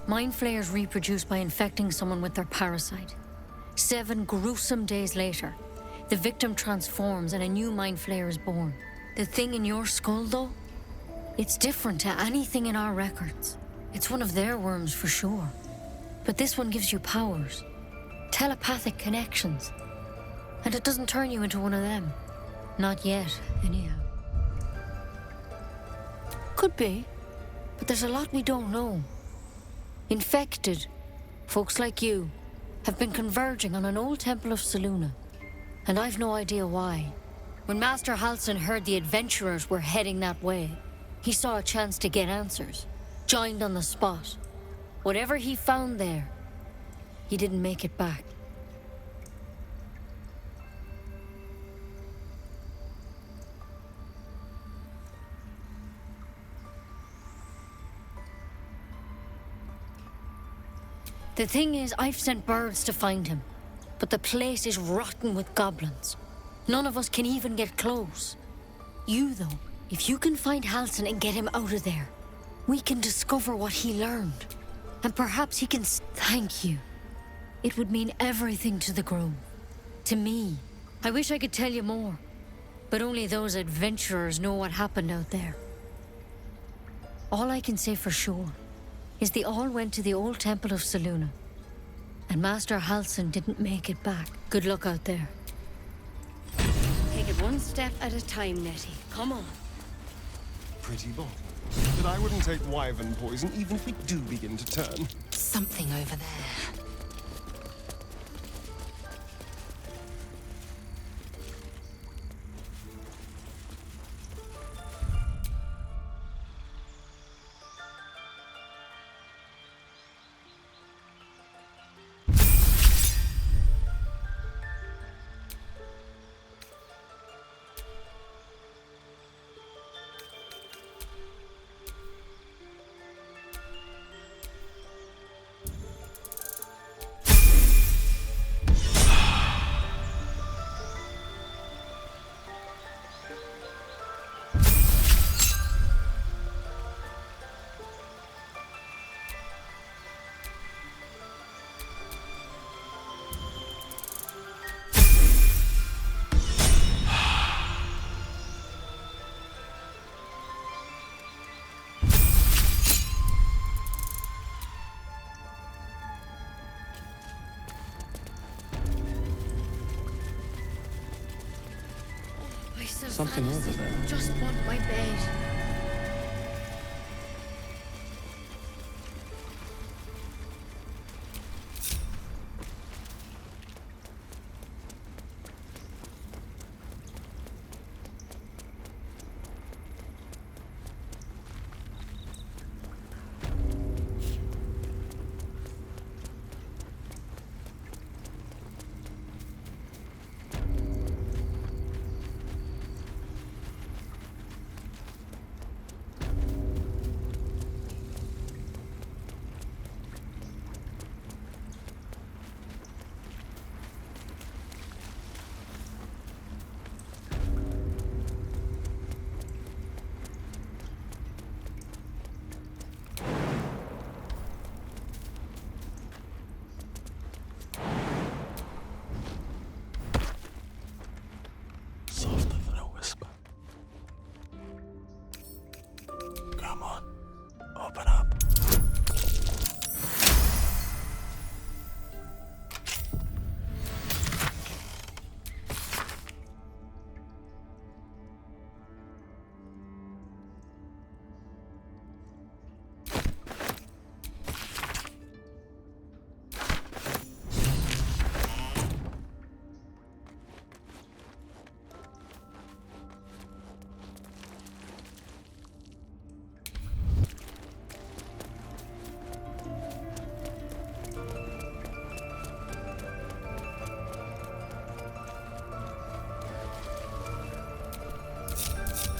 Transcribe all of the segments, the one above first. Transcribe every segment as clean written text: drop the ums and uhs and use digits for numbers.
Mind flayers reproduce by infecting someone with their parasite. 7 gruesome days later, the victim transforms and a new mind flayer is born. The thing in your skull, though, it's different to anything in our records. It's one of their worms for sure. But this one gives you powers, telepathic connections. And it doesn't turn you into one of them. Not yet, anyhow. Could be, but there's a lot we don't know. Infected, folks like you, have been converging on an old temple of Selûne, and I've no idea why. When Master Halsin heard the adventurers were heading that way, he saw a chance to get answers, joined on the spot. Whatever he found there, he didn't make it back. The thing is, I've sent birds to find him, but the place is rotten with goblins. None of us can even get close. You, though, if you can find Halsin and get him out of there, we can discover what he learned. And perhaps he can thank you. It would mean everything to the Grove. To me. I wish I could tell you more, but only those adventurers know what happened out there. All I can say for sure is they all went to the old temple of Selûne, and Master Halsin didn't make it back. Good luck out there. Take it one step at a time, Nettie. Come on. Pretty bold. But I wouldn't take wyvern poison even if we do begin to turn. Something over there. Something over there. Just want my bed.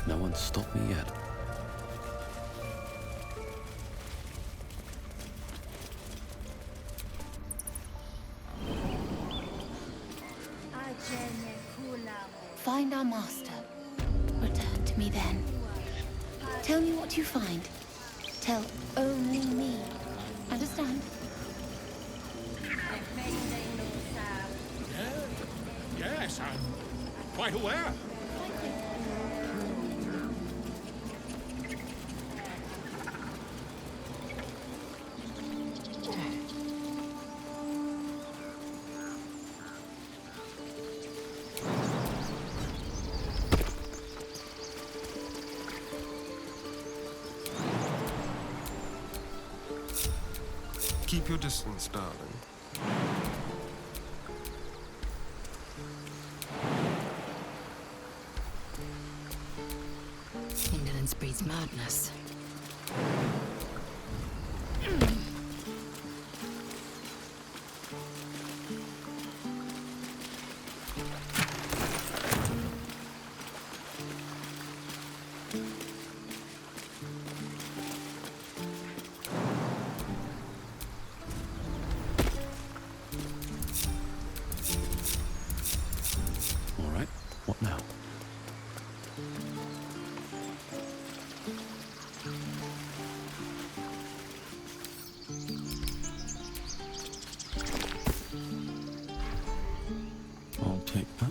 No one's stopped me yet. Find our master. Return to me then. Tell me what you find. Tell only me. Understand? understand. Yes, I'm quite aware. Keep your distance, darling. Indolence breeds madness. All right, what now? I'll take that.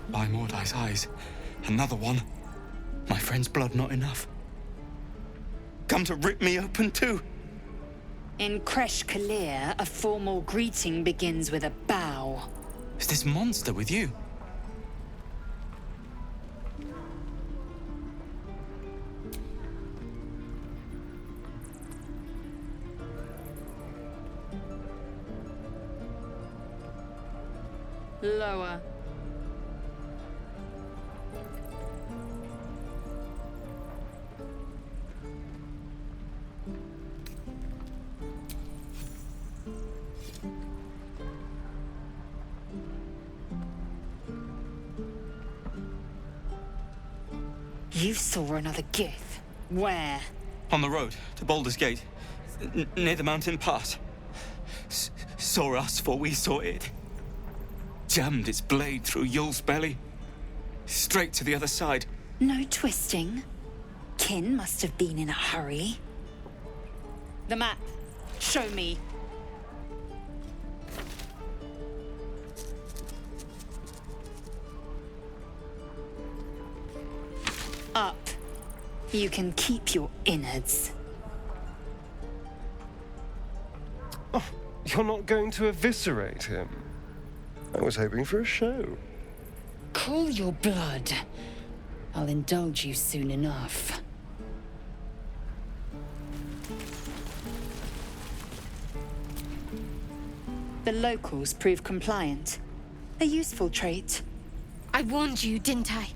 By Mordai's eyes, another one. My friend's blood not enough. Come to rip me open too. In Kresh Kalir, a formal greeting begins with a bow. Is this monster with you? Lower. You saw another gith. Where? On the road to Baldur's Gate, near the mountain pass. Saw us for we saw it. Jammed its blade through Yul's belly. Straight to the other side. No twisting. Kin must have been in a hurry. The map. Show me. Up. You can keep your innards. Oh, you're not going to eviscerate him? I was hoping for a show. Cool your blood. I'll indulge you soon enough. The locals prove compliant. A useful trait. I warned you, didn't I?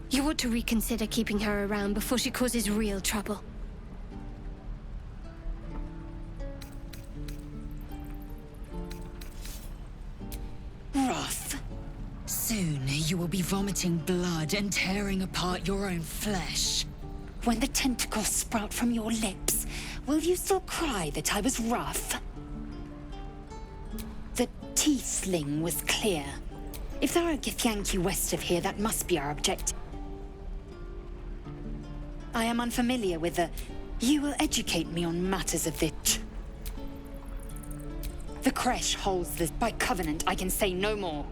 You ought to reconsider keeping her around before she causes real trouble. Rough. Soon you will be vomiting blood and tearing apart your own flesh. When the tentacles sprout from your lips, will you still cry that I was rough? The teeth sling was clear. If there are Githyanki west of here, that must be our objective. I am unfamiliar with the... You will educate me on matters of this. The Kresh holds this. By covenant, I can say no more.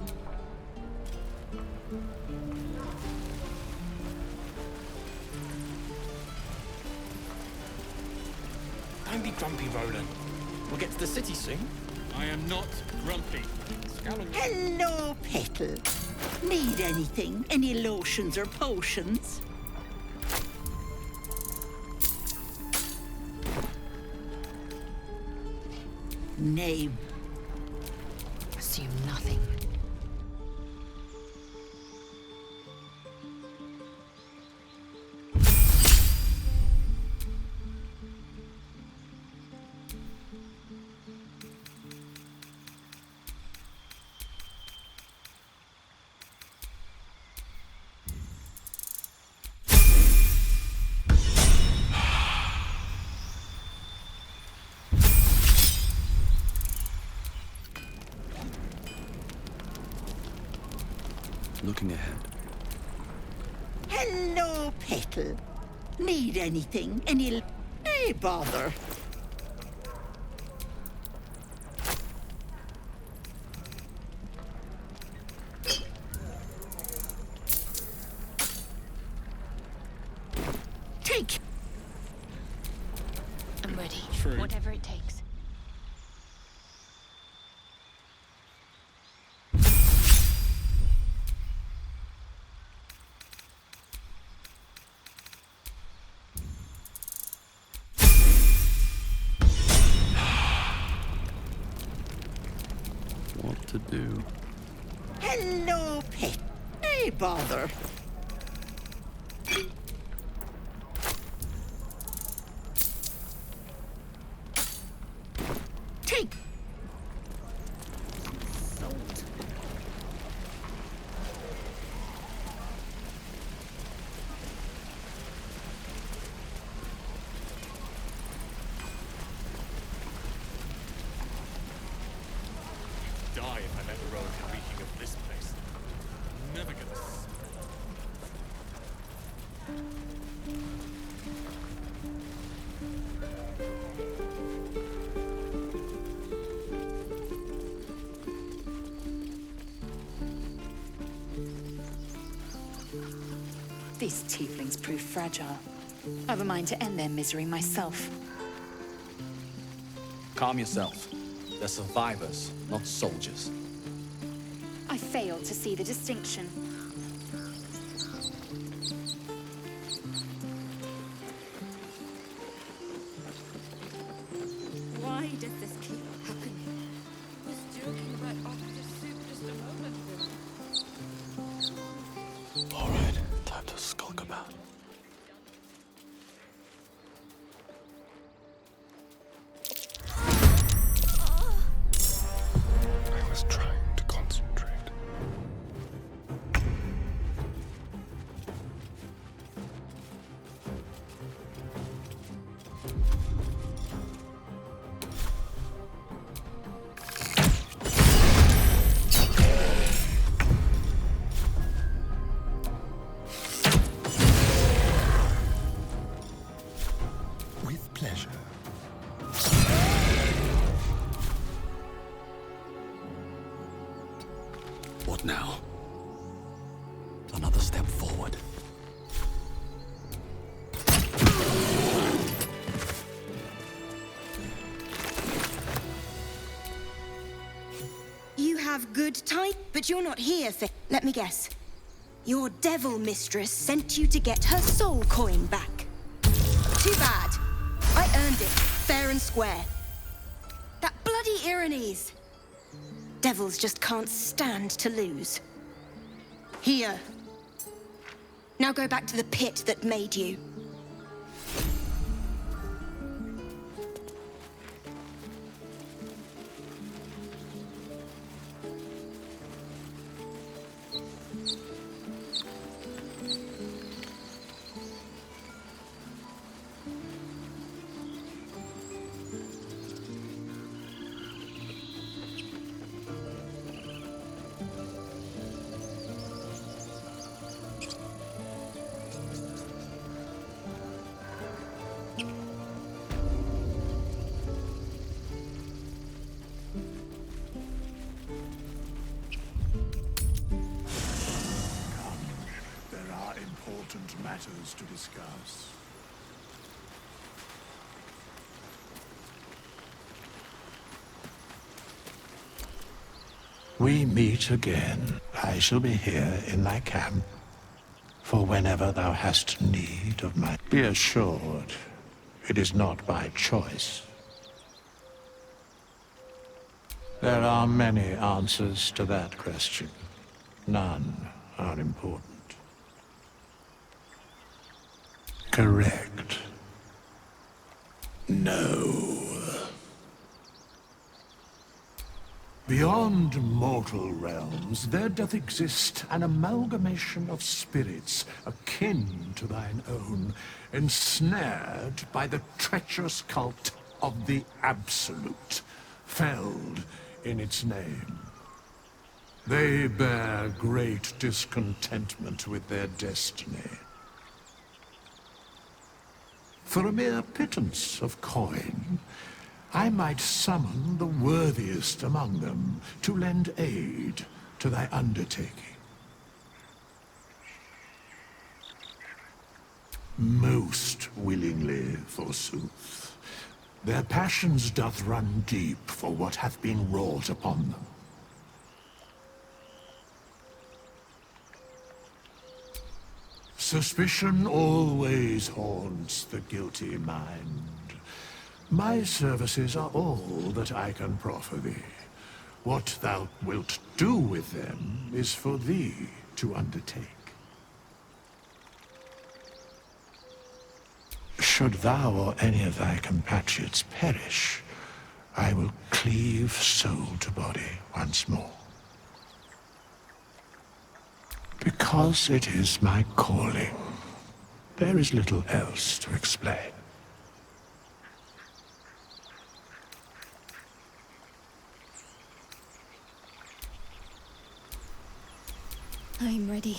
Don't be grumpy, Roland. We'll get to the city soon. I am not grumpy. Scowl on you. Hello, Petal. Need anything? Any lotions or potions? Name. Assume nothing. Looking ahead. Hello, Petal. Need anything? Any... Hey, bother. Take... I'm ready. True. Whatever it takes. What to do? Hello, Pet. Hey, bother. Take... Salt. Die if I'm ever road to reeking of this place. Never gonna. These tieflings prove fragile. I've a mind to end their misery myself. Calm yourself. They're survivors, not soldiers. I fail to see the distinction. Why does this keep happening? I was joking right after soup just a moment ago. All right, time to skulk about. I was trying to concentrate. With pleasure. What now? Another step forward. You have good time, but you're not here for... Let me guess. Your devil mistress sent you to get her soul coin back. Too bad. I earned it, fair and square. That bloody Irenes. Devils just can't stand to lose. Here. Now go back to the pit that made you. There are important matters to discuss. We meet again. I shall be here in thy camp, for whenever thou hast need of my... Be assured, it is not by choice. There are many answers to that question. None are important. Correct. No. Beyond mortal realms, there doth exist an amalgamation of spirits akin to thine own, ensnared by the treacherous cult of the Absolute, felled in its name. They bear great discontentment with their destiny. For a mere pittance of coin, I might summon the worthiest among them to lend aid to thy undertaking. Most willingly, forsooth. Their passions doth run deep for what hath been wrought upon them. Suspicion always haunts the guilty mind. My services are all that I can proffer thee. What thou wilt do with them is for thee to undertake. Should thou or any of thy compatriots perish, I will cleave soul to body once more. Because it is my calling, there is little else to explain. I'm ready.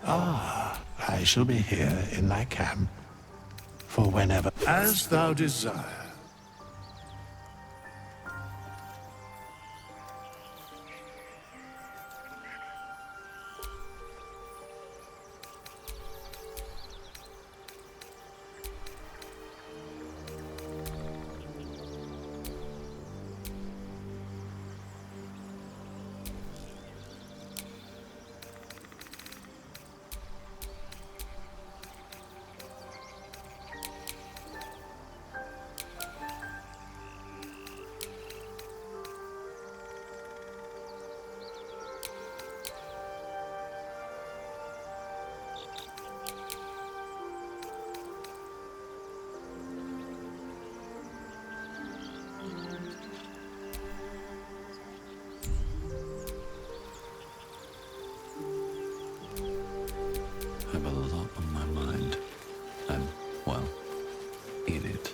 Ah, I shall be here in thy camp, for whenever... As thou desire. I have a lot on my mind. I'm, well, in it.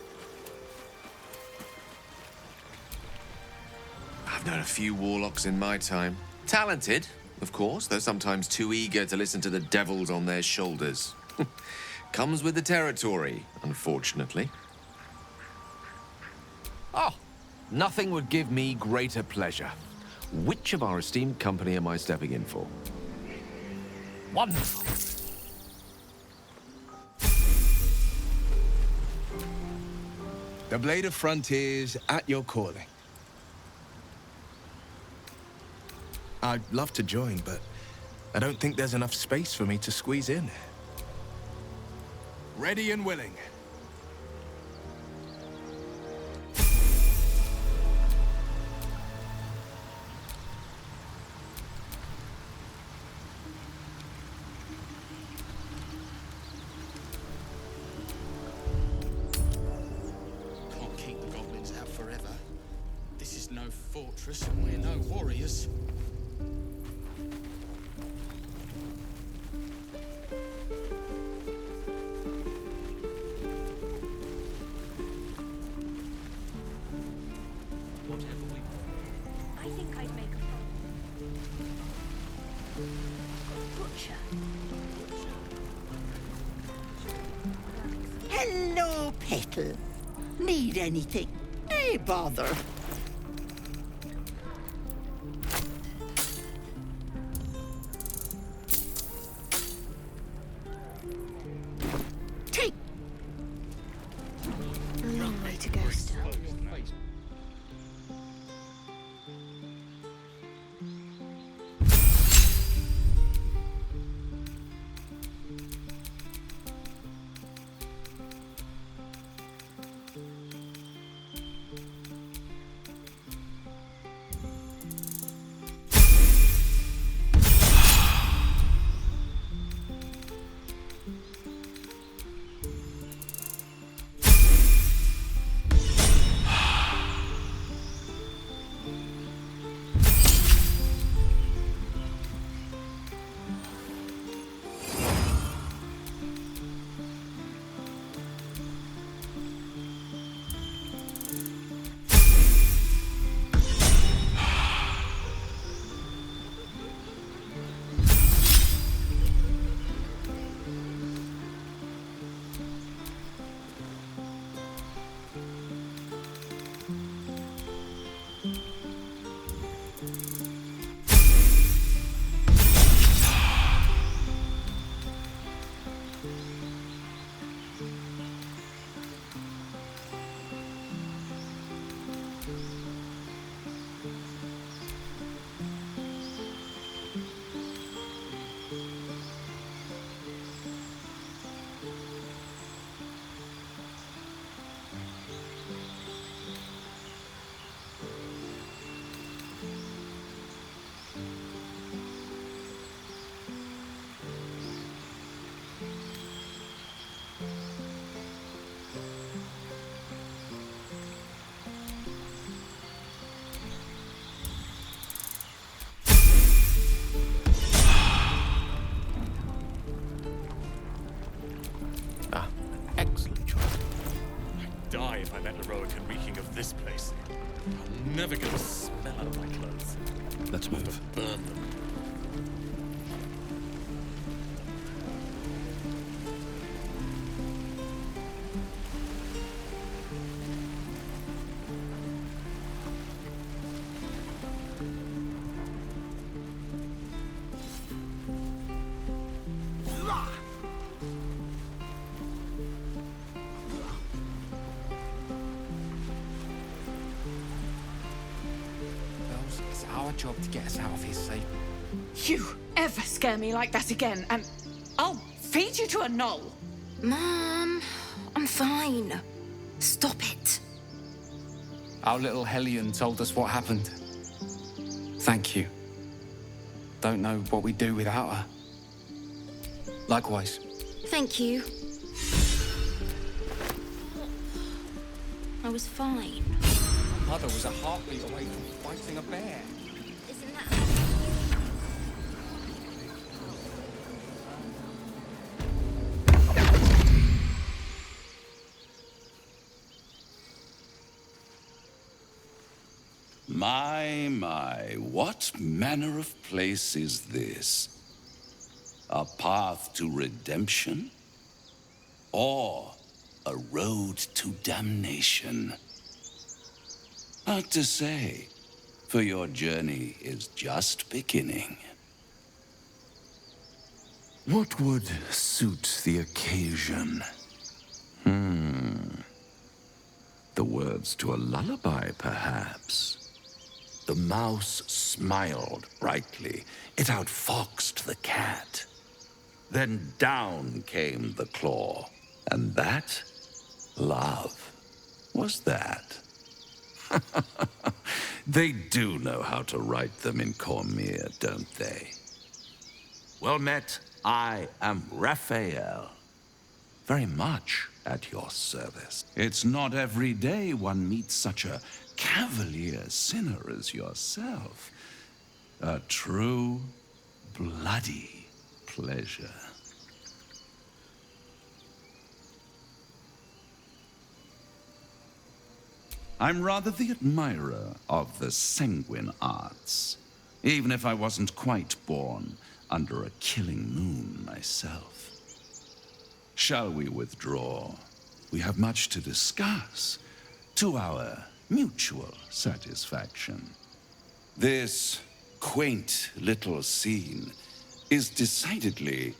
I've known a few warlocks in my time. Talented, of course, though sometimes too eager to listen to the devils on their shoulders. Comes with the territory, unfortunately. Oh, nothing would give me greater pleasure. Which of our esteemed company am I stepping in for? Wonderful. The Blade of Frontiers at your calling. I'd love to join, but I don't think there's enough space for me to squeeze in. Ready and willing. Can't keep the goblins out forever. This is no fortress and we're no warriors. I think I'd make a butcher. Hello, Petal. Need anything? Hey, bother. Take. to go still. Excellent choice. I'd die if I met Eroica reeking of this place. I'm never gonna smell out of my clothes. Let's move. Burn them. It's our job to get us out of here safe. You ever scare me like that again, and I'll feed you to a knoll. Mom, I'm fine. Stop it. Our little Hellion told us what happened. Thank you. Don't know what we'd do without her. Likewise. Thank you. I was fine. Mother was a heartbeat away from fighting a bear. Isn't that My, what manner of place is this? A path to redemption? Or a road to damnation? Hard to say, for your journey is just beginning. What would suit the occasion? The words to a lullaby, perhaps. The mouse smiled brightly. It outfoxed the cat. Then down came the claw. And that, love, was that. They do know how to write them in Cormier, don't they? Well met, I am Raphael. Very much at your service. It's not every day one meets such a cavalier sinner as yourself. A true, bloody pleasure. I'm rather the admirer of the sanguine arts, even if I wasn't quite born under a killing moon myself. Shall we withdraw? We have much to discuss, to our mutual satisfaction. This quaint little scene is decidedly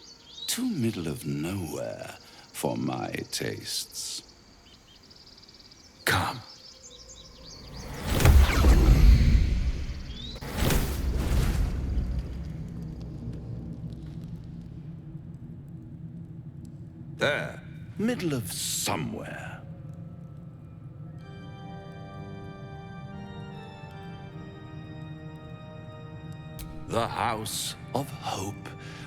too middle of nowhere for my tastes. Come. There, middle of somewhere. The House of Hope,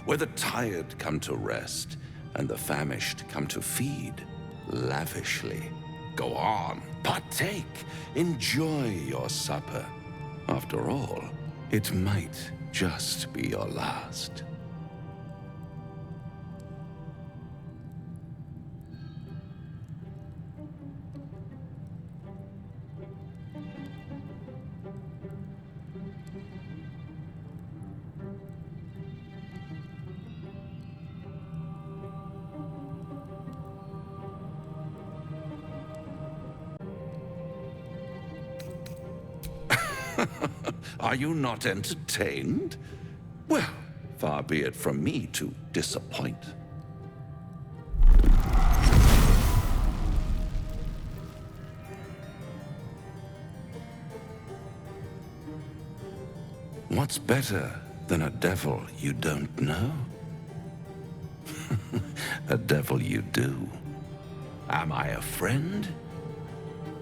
where the tired come to rest and the famished come to feed lavishly. Go on, partake, enjoy your supper. After all, it might just be your last. Are you not entertained? Well, far be it from me to disappoint. What's better than a devil you don't know? A devil you do. Am I a friend?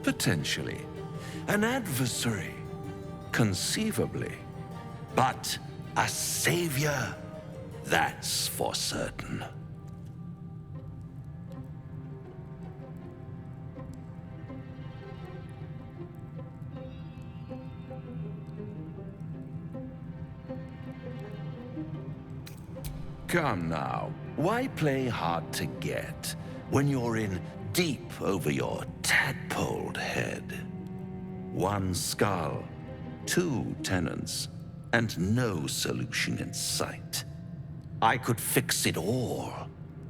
Potentially. An adversary? Conceivably. But a savior? That's for certain. Come now, why play hard to get when you're in deep over your tadpoled head? One skull, 2 tenants, and no solution in sight. I could fix it all,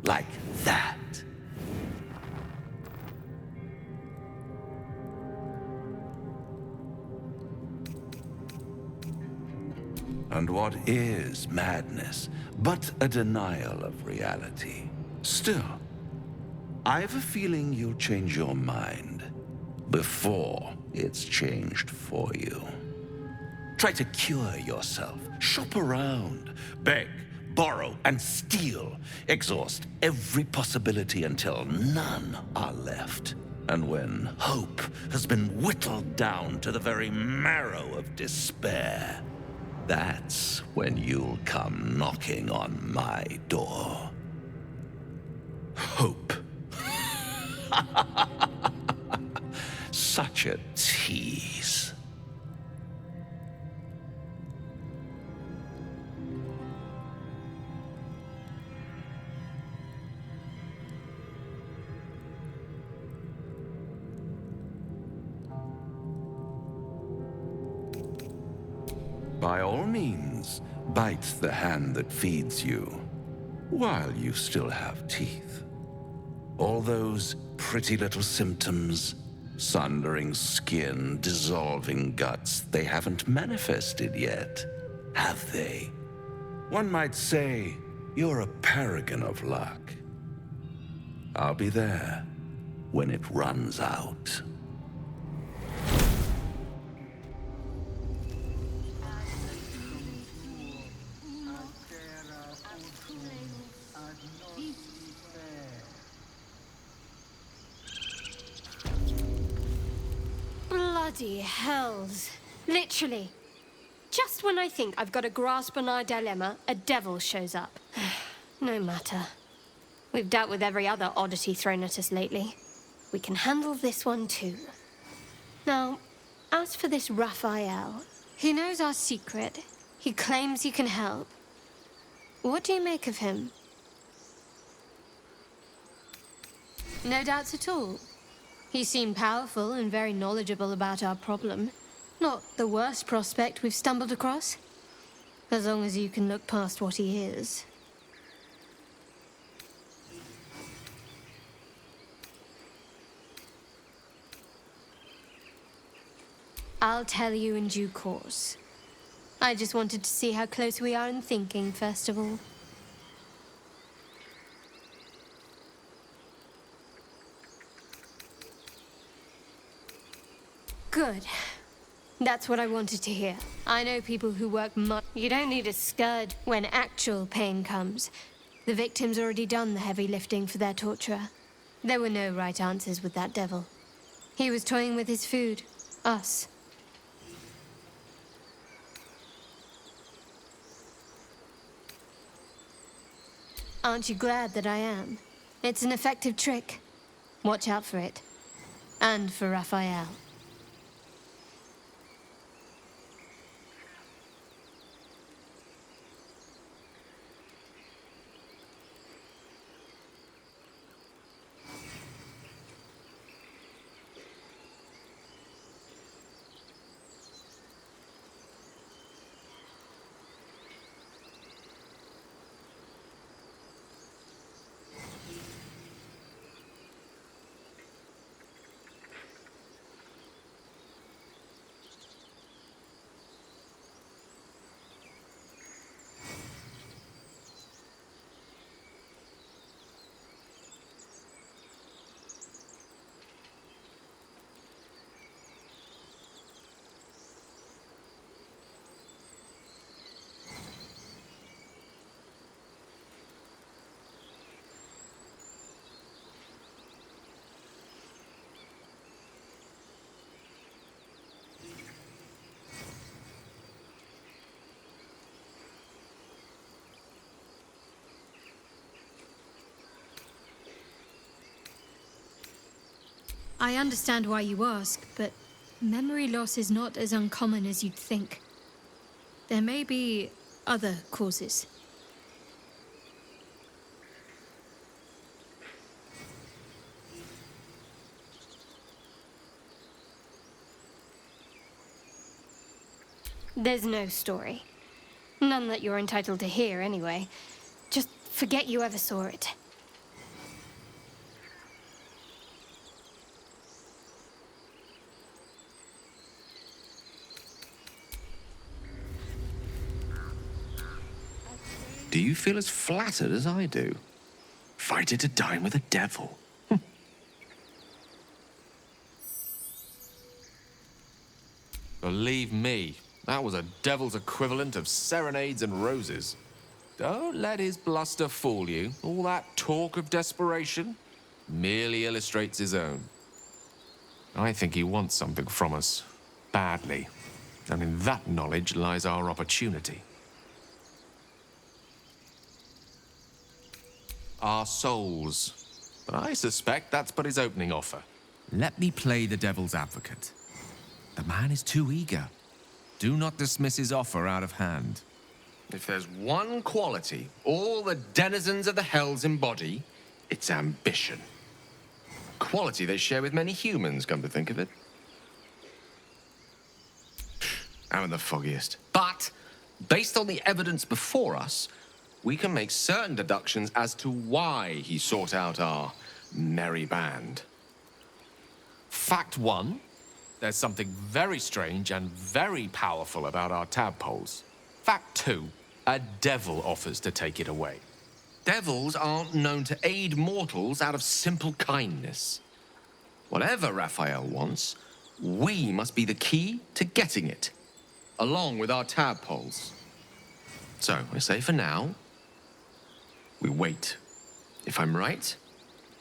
like that. And what is madness but a denial of reality? Still, I've a feeling you'll change your mind before it's changed for you. Try to cure yourself, shop around, beg, borrow, and steal. Exhaust every possibility until none are left. And when hope has been whittled down to the very marrow of despair, that's when you'll come knocking on my door. Hope. Such a tease. By all means, bite the hand that feeds you, while you still have teeth. All those pretty little symptoms, sundering skin, dissolving guts, they haven't manifested yet, have they? One might say you're a paragon of luck. I'll be there when it runs out. Bloody hells. Literally. Just when I think I've got a grasp on our dilemma, a devil shows up. No matter. We've dealt with every other oddity thrown at us lately. We can handle this one too. Now, as for this Raphael, he knows our secret. He claims he can help. What do you make of him? No doubts at all. He seemed powerful and very knowledgeable about our problem. Not the worst prospect we've stumbled across. As long as you can look past what he is. I'll tell you in due course. I just wanted to see how close we are in thinking, first of all. Good. That's what I wanted to hear. I know people who work much. You don't need a scud when actual pain comes. The victim's already done the heavy lifting for their torturer. There were no right answers with that devil. He was toying with his food. Us. Aren't you glad that I am? It's an effective trick. Watch out for it. And for Raphael. I understand why you ask, but memory loss is not as uncommon as you'd think. There may be other causes. There's no story. None that you're entitled to hear, anyway. Just forget you ever saw it. Do you feel as flattered as I do? Invited to dine with a devil. Believe me, that was a devil's equivalent of serenades and roses. Don't let his bluster fool you. All that talk of desperation merely illustrates his own. I think he wants something from us, badly. And in that knowledge lies our opportunity. Our souls. But I suspect that's but his opening offer. Let me play the devil's advocate. The man is too eager. Do not dismiss his offer out of hand. If there's one quality all the denizens of the hells embody, it's ambition. Quality they share with many humans, come to think of it. I'm the foggiest. But, based on the evidence before us, we can make certain deductions as to why he sought out our merry band. Fact one, there's something very strange and very powerful about our tadpoles. Fact two, a devil offers to take it away. Devils aren't known to aid mortals out of simple kindness. Whatever Raphael wants, we must be the key to getting it, along with our tadpoles. So, I say for now, we wait. If I'm right,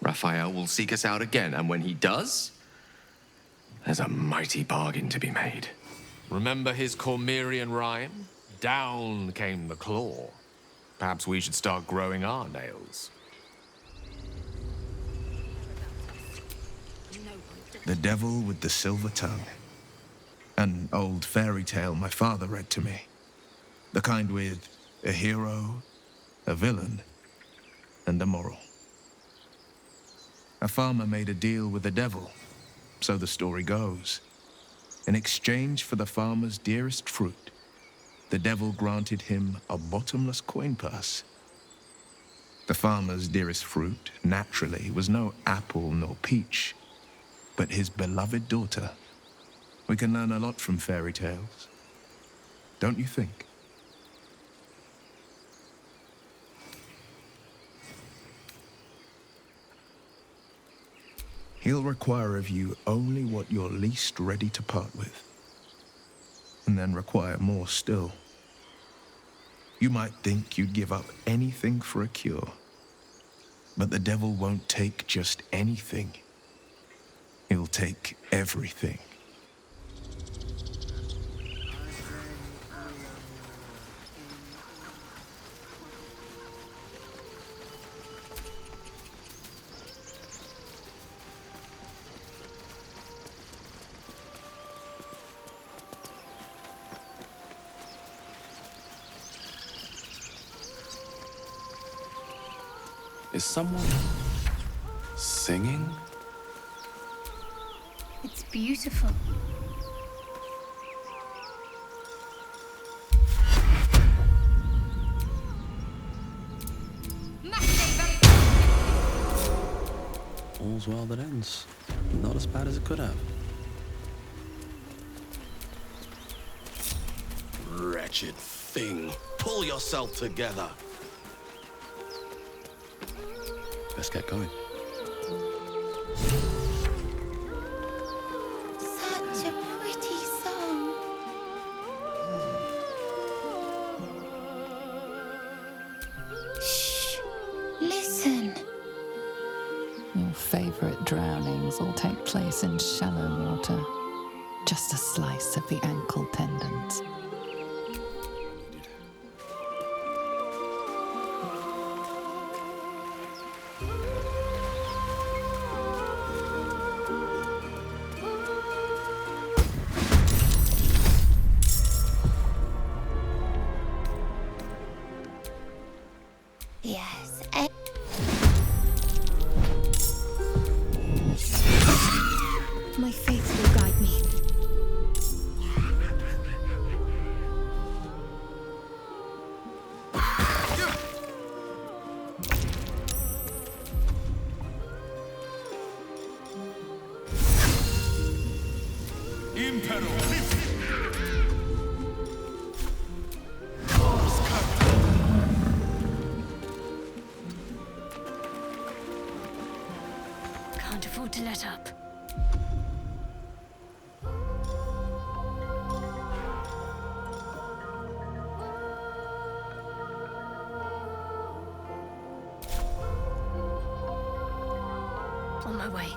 Raphael will seek us out again, and when he does, there's a mighty bargain to be made. Remember his Cormyrean rhyme? Down came the claw. Perhaps we should start growing our nails. The Devil with the Silver Tongue. An old fairy tale my father read to me. The kind with a hero, a villain, and a moral. A farmer made a deal with the devil, so the story goes. In exchange for the farmer's dearest fruit, the devil granted him a bottomless coin purse. The farmer's dearest fruit, naturally, was no apple nor peach, but his beloved daughter. We can learn a lot from fairy tales, don't you think? He'll require of you only what you're least ready to part with, and then require more still. You might think you'd give up anything for a cure, but the devil won't take just anything. He'll take everything. Is someone singing? It's beautiful. All's well that ends. Not as bad as it could have. Wretched thing. Pull yourself together. Let's get going. Such a pretty song. Shh. Listen. Your favorite drownings all take place in shallow water. Just a slice of the ankle tendons. Yes. My faith will guide me. Can't afford to let up. On my way.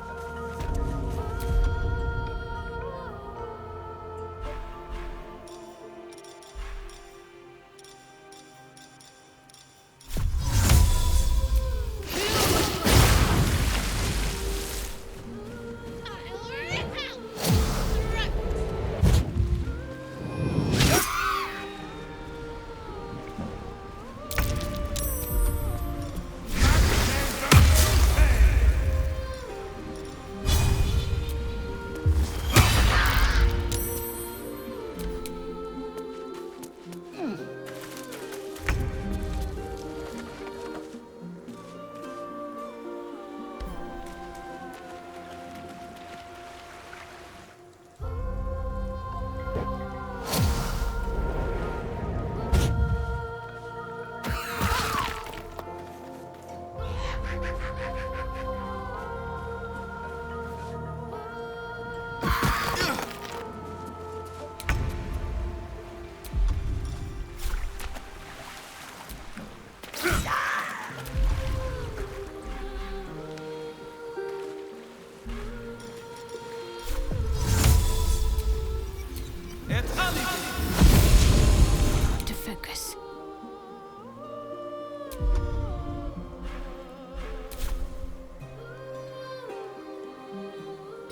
To focus.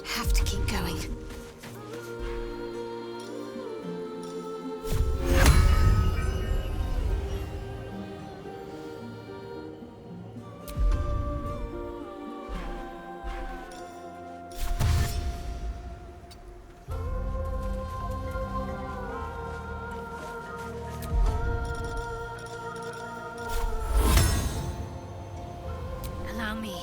Have to keep going. Allow me.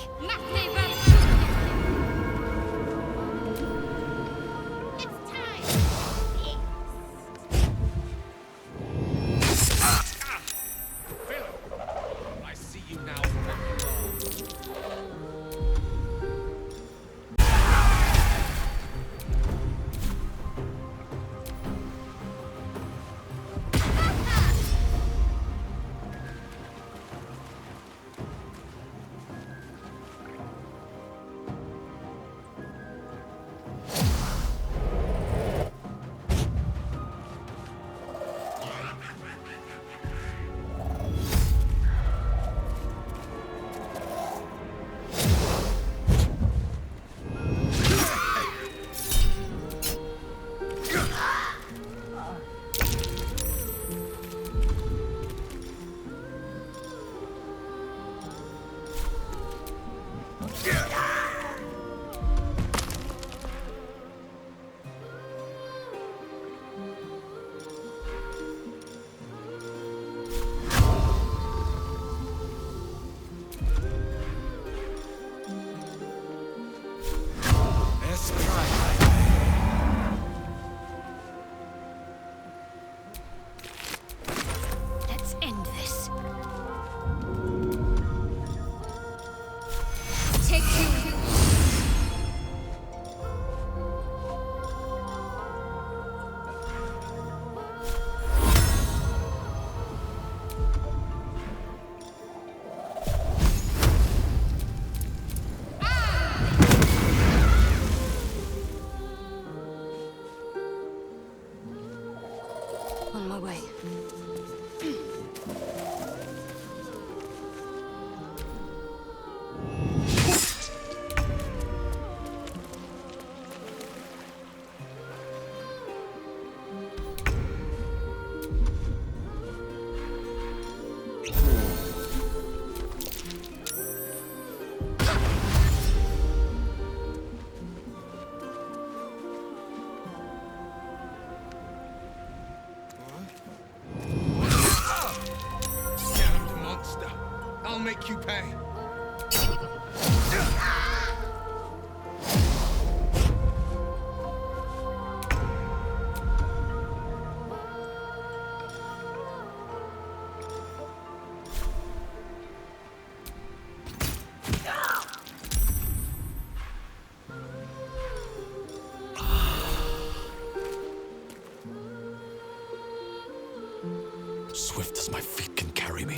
my feet can carry me.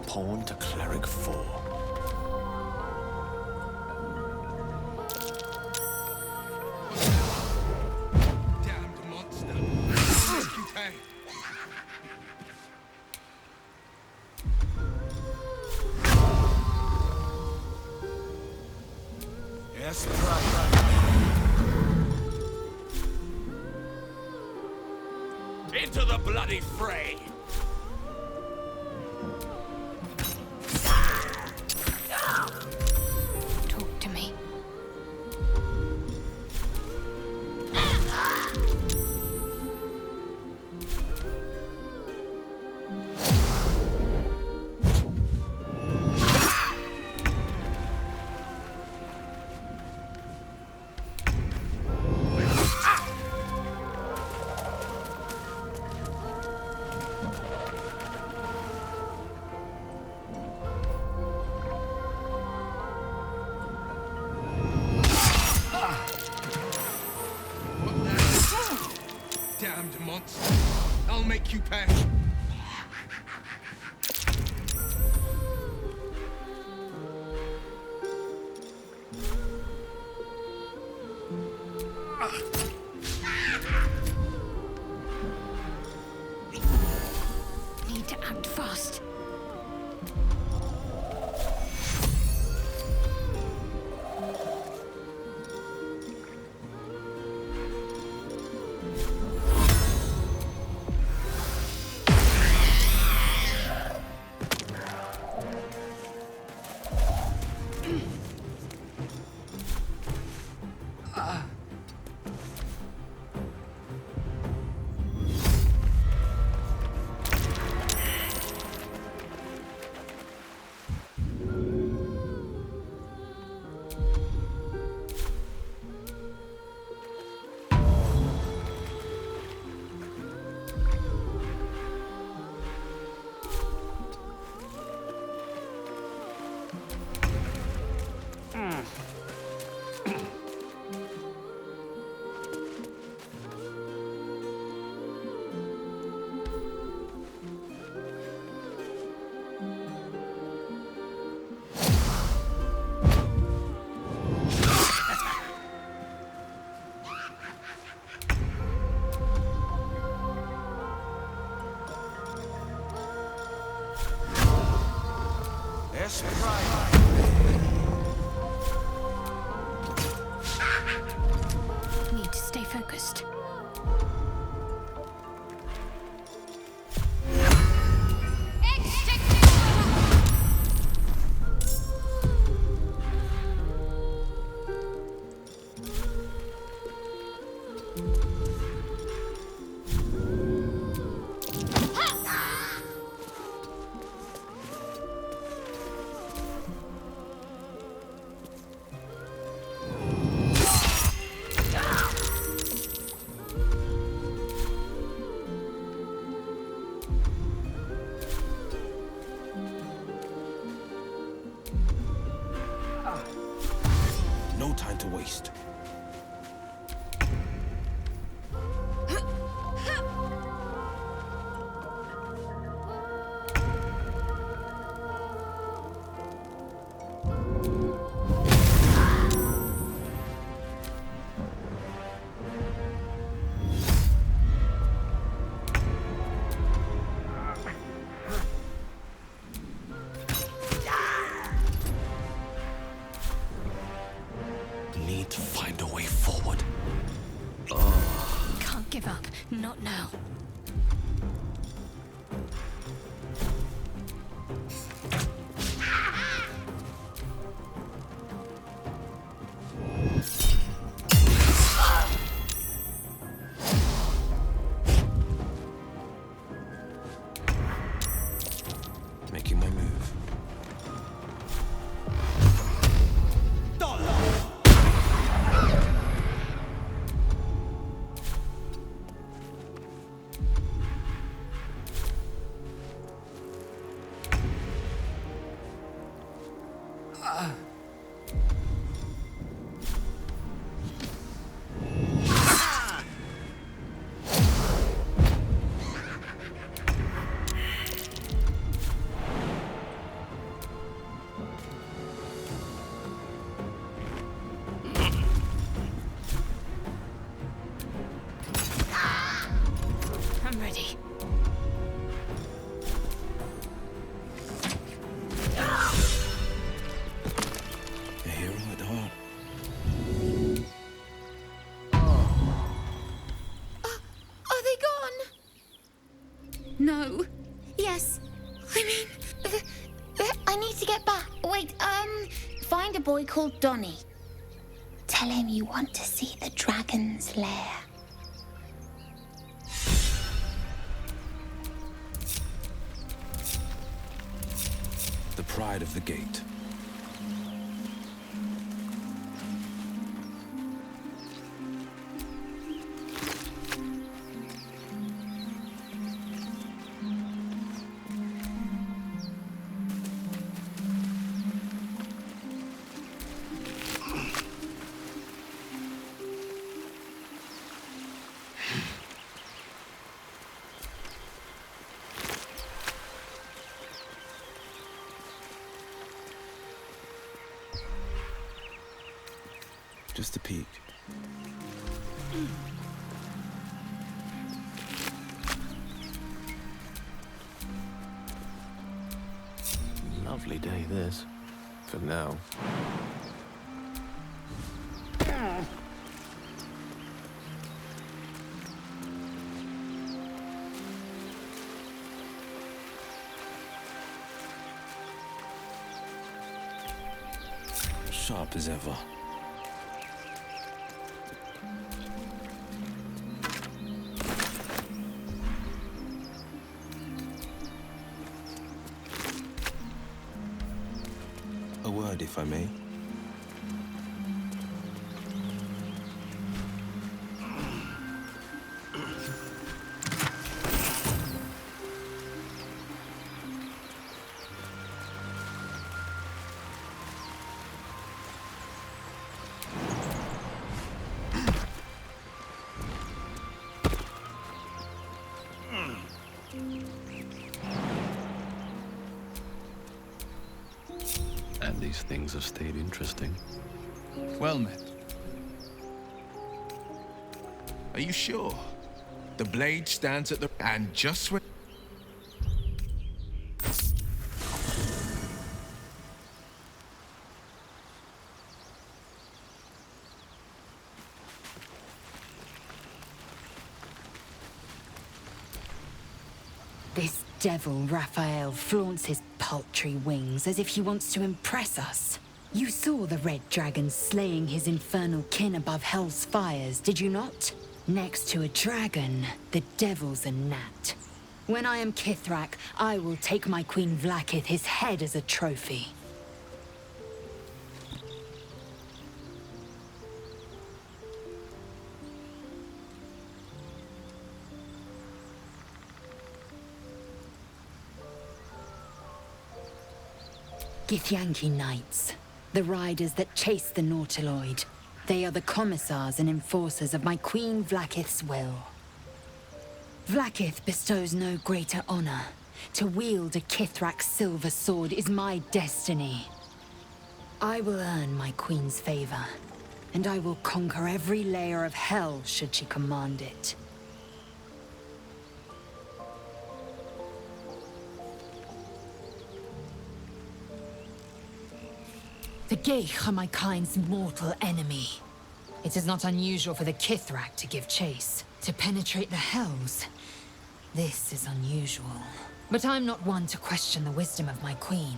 Pawn to cleric 4. Damned monster. Rescue tank. Yes, brother. Into the bloody fray! Talk to me. Damned monster. I'll make you pay. Need to act fast. Yes, brother. Need to stay focused. No time to waste. Need to find a way forward. Can't give up. Not now. get back. Wait, find a boy called Donny. Tell him you want to see the dragon's lair. The pride of the gate. Just a peek. Lovely day, this. For now. Sharp as ever. A word, if I may. And these things have stayed interesting. Well met. Are you sure? The blade stands at the... And just when... This devil Raphael flaunts his paltry wings as if he wants to impress us. You saw the red dragon slaying his infernal kin above hell's fires, did you not? Next to a dragon, the devil's a gnat. When I am Kithrak, I will take my Queen Vlaakith his head as a trophy. Githyanki Knights, the riders that chase the Nautiloid. They are the commissars and enforcers of my Queen Vlaakith's will. Vlaakith bestows no greater honor. To wield a Kithrak silver sword is my destiny. I will earn my Queen's favor, and I will conquer every layer of hell should she command it. The Geich are my kind's mortal enemy. It is not unusual for the Kithrak to give chase, to penetrate the hells. This is unusual. But I'm not one to question the wisdom of my queen.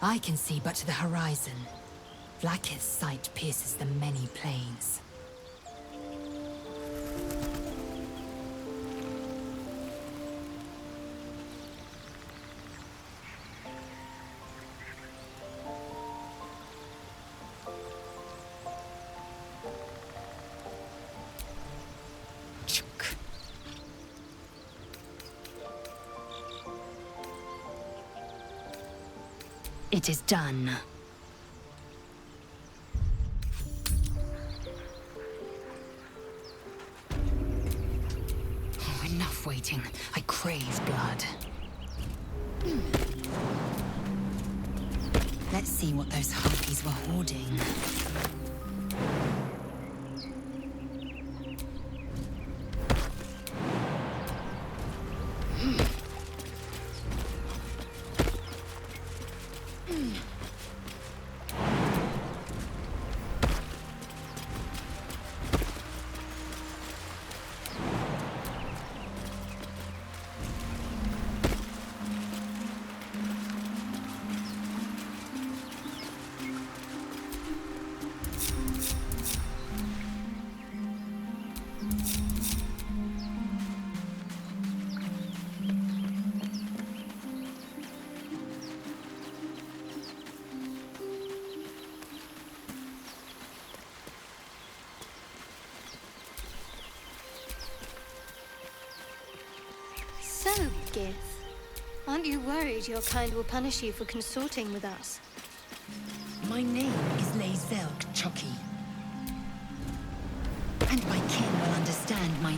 I can see but to the horizon. Vlaakith's sight pierces the many plains. It is done. Oh, enough waiting. I crave blood. Let's see what those harpies were hoarding. Gith. Aren't you worried your kind will punish you for consorting with us? My name is Lae'zel Chokki. And my kin will understand my